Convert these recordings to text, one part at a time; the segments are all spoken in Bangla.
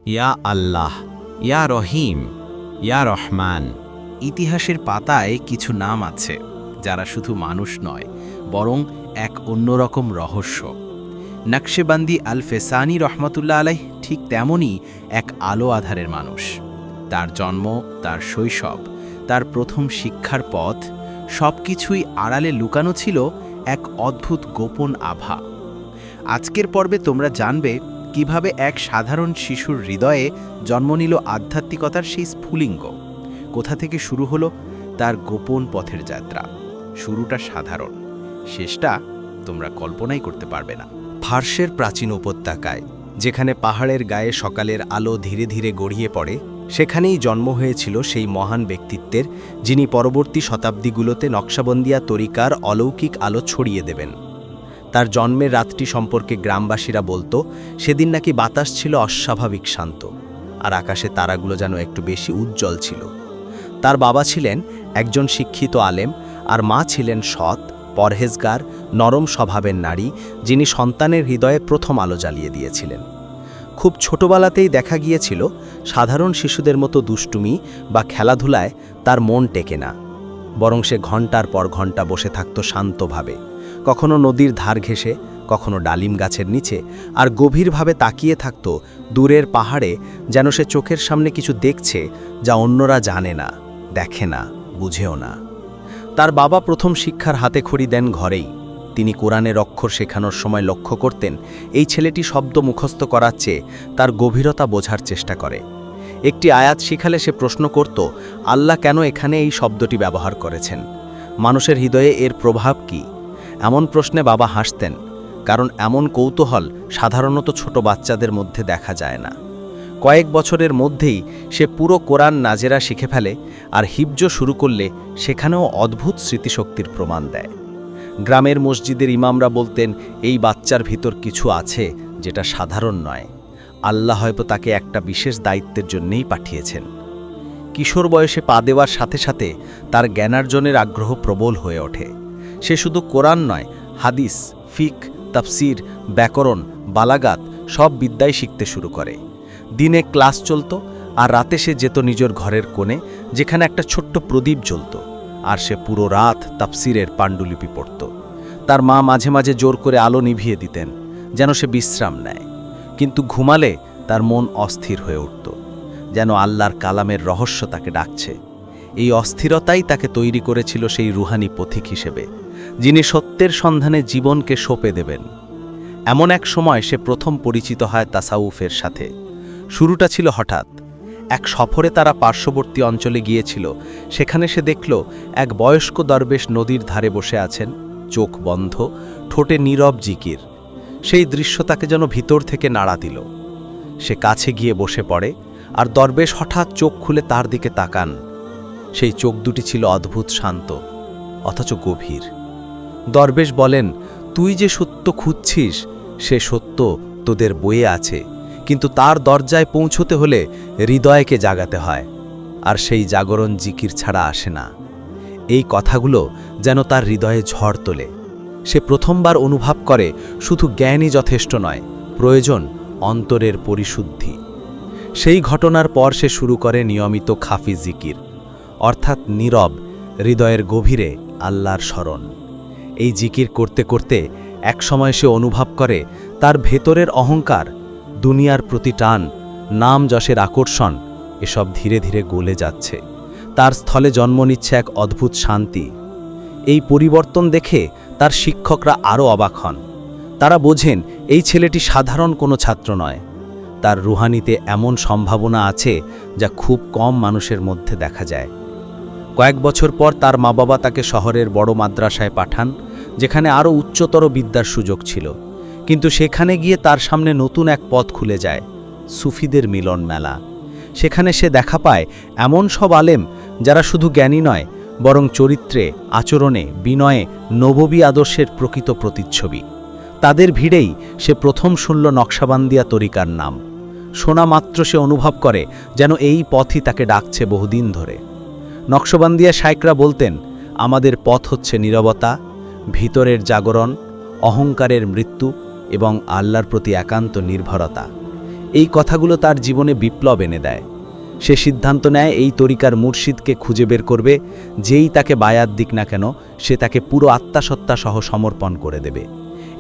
ইয়া আল্লাহ, ইয়া রহিম, ইয়া রহমান। ইতিহাসের পাতায় কিছু নাম আছে যারা শুধু মানুষ নয়, বরং এক অন্যরকম রহস্য। নকশেবন্দি আল ফেসানি রহমতুল্লাহ আলাইহ ঠিক তেমনই এক আলো আধারের মানুষ। তার জন্ম, তার শৈশব, তার প্রথম শিক্ষার পথ, সব কিছুই আড়ালে লুকানো ছিল এক অদ্ভুত গোপন আভা। আজকের পর্বে তোমরা জানবে কিভাবে এক সাধারণ শিশুর হৃদয়ে জন্ম নিল আধ্যাত্মিকতার সেই স্ফুলিঙ্গ। কোথা থেকে শুরু হলো তার গোপন পথের যাত্রা। শুরুটা সাধারণ, শেষটা তোমরা কল্পনাই করতে পারবে না। ফার্সের প্রাচীন উপত্যকায়, যেখানে পাহাড়ের গায়ে সকালের আলো ধীরে ধীরে গড়িয়ে পড়ে, সেখানেই জন্ম হয়েছিল সেই মহান ব্যক্তিত্বের, যিনি পরবর্তী শতাব্দীগুলোতে নকশবন্দিয়া তরিকার অলৌকিক আলো ছড়িয়ে দেবেন। তার জন্মের রাতটি সম্পর্কে গ্রামবাসীরা বলতো, সেদিন নাকি বাতাস ছিল অস্বাভাবিক শান্ত, আর আকাশে তারাগুলো যেন একটু বেশি উজ্জ্বল ছিল। তার বাবা ছিলেন একজন শিক্ষিত আলেম, আর মা ছিলেন সৎ, পরহেজগার, নরম স্বভাবের নারী, যিনি সন্তানের হৃদয়ে প্রথম আলো জ্বালিয়ে দিয়েছিলেন। খুব ছোটবেলাতেই দেখা গিয়েছিল সাধারণ শিশুদের মতো দুষ্টুমি বা খেলাধুলায় তার মন টেকে না, বরং সে ঘণ্টার পর ঘণ্টা বসে থাকত শান্তভাবে, কখনো নদীর ধার ঘেঁষে, কখনো ডালিম গাছের নিচে, আর গভীরভাবে তাকিয়ে থাকত দূরের পাহাড়ে, যেন সে চোখের সামনে কিছু দেখছে যা অন্যরা জানে না, দেখে না, বুঝেও না। তার বাবা প্রথম শিক্ষার হাতে খড়ি দেন ঘরেই। তিনি কোরআনের অক্ষর শেখানোর সময় লক্ষ্য করতেন, এই ছেলেটি শব্দ মুখস্থ করার চেয়ে তার গভীরতা বোঝার চেষ্টা করে। একটি আয়াত শিখালে সে প্রশ্ন করত, আল্লাহ কেন এখানে এই শব্দটি ব্যবহার করেছেন? মানুষের হৃদয়ে এর প্রভাব কি? এমন প্রশ্নে বাবা হাসতেন, কারণ এমন কৌতূহল সাধারণত ছোট বাচ্চাদের মধ্যে দেখা যায় না। কয়েক বছরের মধ্যেই সে পুরো কোরআন নাজেরা শিখে ফেলে, আর হিফজ শুরু করলে সেখানেও অদ্ভুত স্মৃতিশক্তির প্রমাণ দেয়। গ্রামের মসজিদের ইমামরা বলতেন, এই বাচ্চার ভিতর কিছু আছে যেটা সাধারণ নয়। আল্লাহ হয়তো তাকে একটা বিশেষ দায়িত্বের জন্যেই পাঠিয়েছেন। কিশোর বয়সে পা দেওয়ার সাথে সাথে তার জ্ঞানার্জনের আগ্রহ প্রবল হয়ে ওঠে। সে শুধু কোরআন নয়, হাদিস, ফিক, তাফসির, ব্যাকরণ, বালাগাত সব বিদ্যাই শিখতে শুরু করে। দিনে ক্লাস চলত, আর রাতে সে যেত নিজের ঘরের কোণে, যেখানে একটা ছোট্ট প্রদীপ জ্বলত, আর সে পুরো রাত তাফসিরের পাণ্ডুলিপি পড়ত। তার মা মাঝে মাঝে জোর করে আলো নিভিয়ে দিতেন, যেন সে বিশ্রাম নেয়। কিন্তু ঘুমালে তার মন অস্থির হয়ে উঠত, যেন আল্লাহর কালামের রহস্য তাকে ডাকছে। এই অস্থিরতাই তাকে তৈরি করেছিল সেই রুহানি পথিক হিসেবে, যিনি সত্যের সন্ধানে জীবনকে সঁপে দেবেন। এমন এক সময় সে প্রথম পরিচিত হয় তাসাউফের সাথে। শুরুটা ছিল হঠাৎ। এক সফরে তারা পার্শ্ববর্তী অঞ্চলে গিয়েছিল। সেখানে সে দেখল এক বয়স্ক দরবেশ নদীর ধারে বসে আছেন, চোখ বন্ধ, ঠোঁটে নীরব জিকির। সেই দৃশ্য তাকে যেন ভিতর থেকে নাড়া দিল। সে কাছে গিয়ে বসে পড়ে, আর দরবেশ হঠাৎ চোখ খুলে তার দিকে তাকান। সেই চোখ দুটি ছিল অদ্ভুত শান্ত, অথচ গভীর। দরবেশ বলেন, তুই যে সত্য খুঁজছিস, সে সত্য তোদের বইয়ে আছে, কিন্তু তার দরজায় পৌঁছতে হলে হৃদয়কে জাগাতে হয়, আর সেই জাগরণ জিকির ছাড়া আসে না। এই কথাগুলো যেন তার হৃদয়ে ঝড় তোলে। সে প্রথমবার অনুভব করে শুধু জ্ঞানই যথেষ্ট নয়, প্রয়োজন অন্তরের পরিশুদ্ধি। সেই ঘটনার পর সে শুরু করে নিয়মিত খাফি জিকির, অর্থাৎ নীরব, হৃদয়ের গভীরে আল্লাহর স্মরণ। এই জিকির করতে করতে একসময় সে অনুভব করে তার ভেতরের অহংকার, দুনিয়ার প্রতি টান, নাম যশের আকর্ষণ, এসব ধীরে ধীরে গলে যাচ্ছে। তার স্থলে জন্ম নিচ্ছে এক অদ্ভুত শান্তি। এই পরিবর্তন দেখে তার শিক্ষকরা আরও অবাক হন। তারা বোঝেন এই ছেলেটি সাধারণ কোনো ছাত্র নয়, তার রুহানিতে এমন সম্ভাবনা আছে যা খুব কম মানুষের মধ্যে দেখা যায়। কয়েক বছর পর তার মা বাবা তাকে শহরের বড় মাদ্রাসায় পাঠান, যেখানে আরও উচ্চতর বিদ্যার সুযোগ ছিল। কিন্তু সেখানে গিয়ে তার সামনে নতুন এক পথ খুলে যায়, সুফিদের মিলন মেলা। সেখানে সে দেখা পায় এমন সব আলেম যারা শুধু জ্ঞানী নয়, বরং চরিত্রে, আচরণে, বিনয়ে নববী আদর্শের প্রকৃত প্রতিচ্ছবি। তাদের ভিড়েই সে প্রথম শুনল নকশবন্দিয়া তরিকার নাম। শোনা মাত্র সে অনুভব করে যেন এই পথই তাকে ডাকছে বহুদিন ধরে। নকশবন্দিয়া শাইখরা বলতেন, আমাদের পথ হচ্ছে নীরবতা, ভিতরের জাগরণ, অহংকারের মৃত্যু এবং আল্লাহর প্রতি একান্ত নির্ভরতা। এই কথাগুলো তার জীবনে বিপ্লব এনে দেয়। সে সিদ্ধান্ত নেয় এই তরিকার মুর্শিদকে খুঁজে বের করবে, যেই তাকে বায়াত দিক না কেন সে তাকে পুরো আত্মাসত্তা সহ সমর্পণ করে দেবে।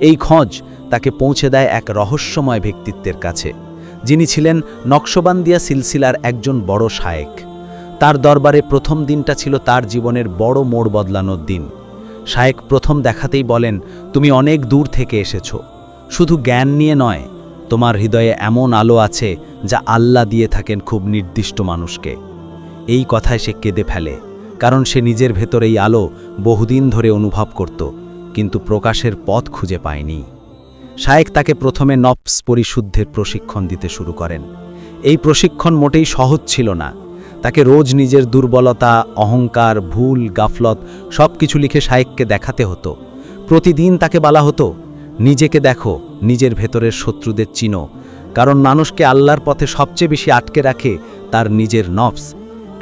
এই খোঁজ তাকে পৌঁছে দেয় এক রহস্যময় ব্যক্তিত্বের কাছে, যিনি ছিলেন নকশবন্দিয়া সিলসিলার একজন বড় শায়েখ। তার দরবারে প্রথম দিনটা ছিল তার জীবনের বড় মোড় বদলানোর দিন। শায়েখ প্রথম দেখাতেই বলেন, তুমি অনেক দূর থেকে এসেছো, শুধু জ্ঞান নিয়ে নয়, তোমার হৃদয়ে এমন আলো আছে যা আল্লাহ দিয়ে থাকেন খুব নির্দিষ্ট মানুষকে। এই কথায় সে কেঁদে ফেলে, কারণ সে নিজের ভেতর এই আলো বহুদিন ধরে অনুভব করত, কিন্তু প্রকাশের পথ খুঁজে পায়নি। শায়েখ তাকে প্রথমে নফস পরিশুদ্ধের প্রশিক্ষণ দিতে শুরু করেন। এই প্রশিক্ষণ মোটেই সহজ ছিল না। তাকে রোজ নিজের দুর্বলতা, অহংকার, ভুল, গাফলত সব কিছু লিখে শায়েখকে দেখাতে হতো। প্রতিদিন তাকে বলা হতো, নিজেকে দেখো, নিজের ভেতরের শত্রুদের চিনো, কারণ মানুষকে আল্লাহর পথে সবচেয়ে বেশি আটকে রাখে তার নিজের নফস।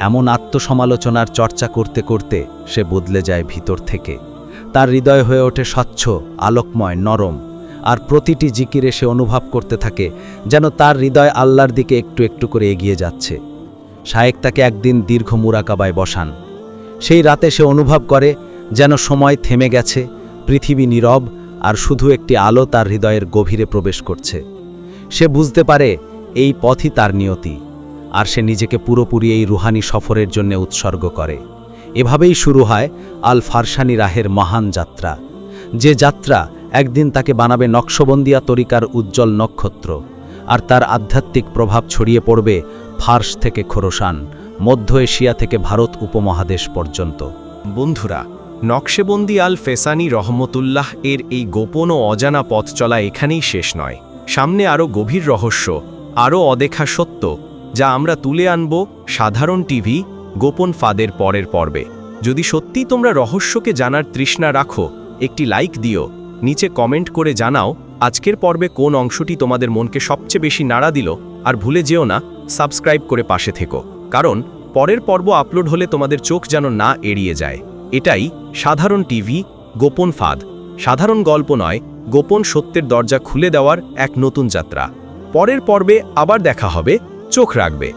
এমন আত্মসমালোচনার চর্চা করতে করতে সে বদলে যায় ভিতর থেকে। তার হৃদয় হয়ে ওঠে স্বচ্ছ, আলোকময়, নরম, আর প্রতিটি জিকিরে সে অনুভব করতে থাকে যেন তার হৃদয় আল্লাহর দিকে একটু একটু করে এগিয়ে যাচ্ছে। শায়েখ তাকে একদিন দীর্ঘ মুরাকাবায় বসান। সেই রাতে সে অনুভব করে যেন সময় থেমে গেছে, পৃথিবী নীরব, আর শুধু একটি আলো তার হৃদয়ের গভীরে প্রবেশ করছে। সে বুঝতে পারে এই পথই তার নিয়তি, আর সে নিজেকে পুরোপুরি এই রুহানি সফরের জন্য উৎসর্গ করে। এভাবেই শুরু হয় আল ফারসানি রাহের মহান যাত্রা, যে যাত্রা একদিন তাকে বানাবে নকশবন্দিয়া তরিকার উজ্জ্বল নক্ষত্র, আর তার আধ্যাত্মিক প্রভাব ছড়িয়ে পড়বে ফার্স থেকে খোরাসান, মধ্য এশিয়া থেকে ভারত উপমহাদেশ পর্যন্ত। বন্ধুরা, নকশেবন্দি আল ফেসানি রহমতুল্লাহ এর এই গোপন ও অজানা পথ চলা এখানেই শেষ নয়। সামনে আরও গভীর রহস্য, আরও অদেখা সত্য, যা আমরা তুলে আনব সাধারণ টিভি গোপন ফাঁদের পরের পর্বে। যদি সত্যি তোমরা রহস্যকে জানার তৃষ্ণা রাখো, একটি লাইক দিও, নিচে কমেন্ট করে জানাও আজকের পর্বে কোন অংশটি তোমাদের মনকে সবচেয়ে বেশি নাড়া দিল। আর ভুলে যেও না সাবস্ক্রাইব করে পাশে থেকো, কারণ পরের পর্ব আপলোড হলে তোমাদের চোখ যেন না এড়িয়ে যায়। এটাই সাধারণ টিভি গোপন ফাঁদ, সাধারণ গল্প নয়, গোপন সত্যের দরজা খুলে দেওয়ার এক নতুন যাত্রা। পরের পর্বে আবার দেখা হবে, চোখ রাখবে।